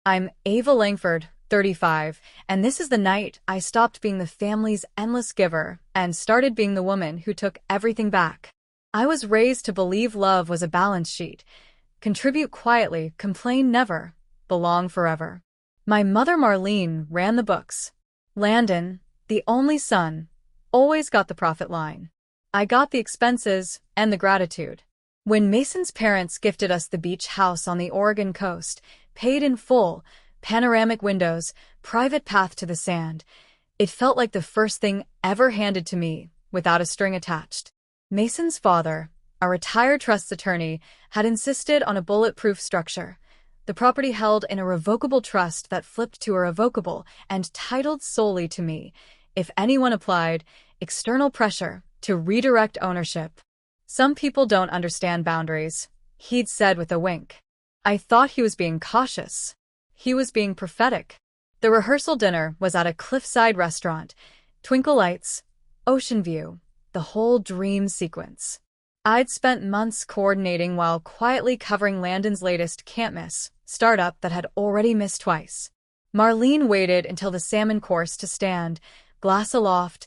I'm Ava Langford, 35, and this is the night I stopped being the family's endless giver and started being the woman who took everything back. I was raised to believe love was a balance sheet. Contribute quietly, complain never, belong forever. My mother Marlene ran the books. Landon, the only son, always got the profit line. I got the expenses and the gratitude. When Mason's parents gifted us the beach house on the Oregon coast, paid in full, panoramic windows, private path to the sand, it felt like the first thing ever handed to me, without a string attached. Mason's father, a retired trust attorney, had insisted on a bulletproof structure. The property held in a revocable trust that flipped to a revocable and titled solely to me. If anyone applied, external pressure to redirect ownership. Some people don't understand boundaries, he'd said with a wink. I thought he was being cautious. He was being prophetic. The rehearsal dinner was at a cliffside restaurant. Twinkle lights, ocean view, the whole dream sequence. I'd spent months coordinating while quietly covering Landon's latest can't-miss startup that had already missed twice. Marlene waited until the salmon course to stand, glass aloft,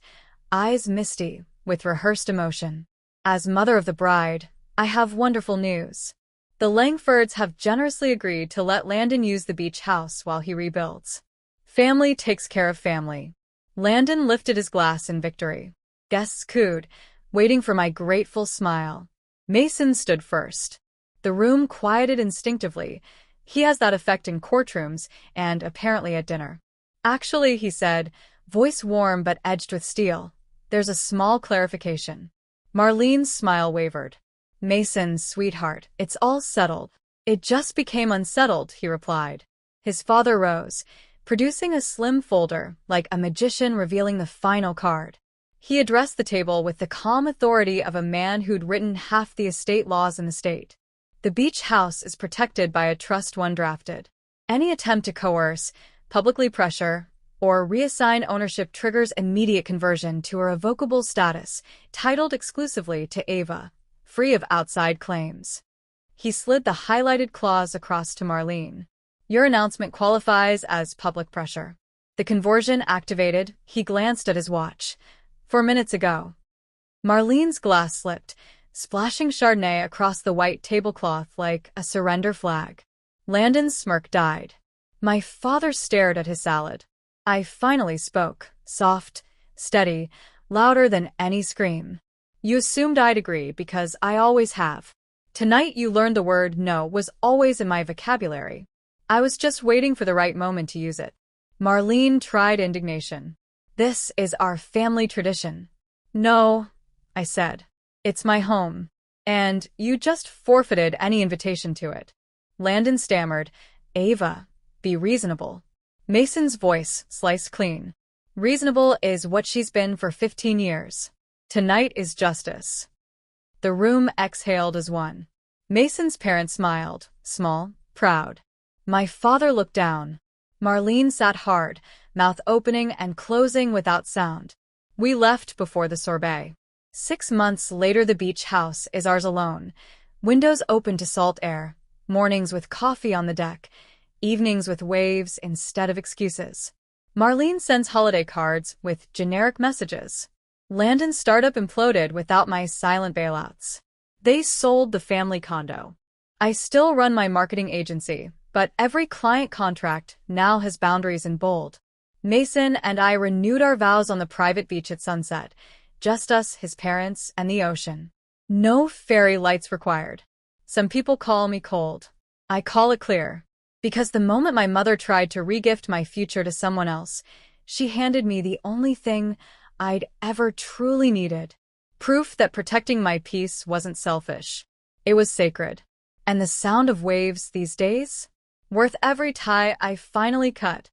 eyes misty with rehearsed emotion. As mother of the bride, I have wonderful news. The Langfords have generously agreed to let Landon use the beach house while he rebuilds. Family takes care of family. Landon lifted his glass in victory. Guests cooed, waiting for my grateful smile. Mason stood first. The room quieted instinctively. He has that effect in courtrooms and apparently at dinner. Actually, he said, voice warm but edged with steel, there's a small clarification. Marlene's smile wavered. Mason, sweetheart, it's all settled. It just became unsettled, he replied. His father rose, producing a slim folder, like a magician revealing the final card. He addressed the table with the calm authority of a man who'd written half the estate laws in the state. The beach house is protected by a trust one drafted. Any attempt to coerce, publicly pressure, or reassign ownership triggers immediate conversion to a revocable status, titled exclusively to Ava, free of outside claims. He slid the highlighted clause across to Marlene. Your announcement qualifies as public pressure. The conversion activated, he glanced at his watch. 4 minutes ago. Marlene's glass slipped, splashing Chardonnay across the white tablecloth like a surrender flag. Landon's smirk died. My father stared at his salad. I finally spoke, soft, steady, louder than any scream. You assumed I'd agree because I always have. Tonight you learned the word no was always in my vocabulary. I was just waiting for the right moment to use it. Marlene tried indignation. This is our family tradition. No, I said. It's my home. And you just forfeited any invitation to it. Landon stammered, Ava, be reasonable. Mason's voice sliced clean. Reasonable is what she's been for 15 years. Tonight is justice. The room exhaled as one. Mason's parents smiled, small, proud. My father looked down. Marlene sat hard, mouth opening and closing without sound. We left before the sorbet. 6 months later the beach house is ours alone. Windows open to salt air, mornings with coffee on the deck, evenings with waves instead of excuses. Marlene sends holiday cards with generic messages. Landon's startup imploded without my silent bailouts. They sold the family condo. I still run my marketing agency, but every client contract now has boundaries in bold. Mason and I renewed our vows on the private beach at sunset. Just us, his parents, and the ocean. No fairy lights required. Some people call me cold. I call it clear. Because the moment my mother tried to regift my future to someone else, she handed me the only thing I'd ever truly needed. Proof that protecting my peace wasn't selfish. It was sacred. And the sound of waves these days? Worth every tie I finally cut.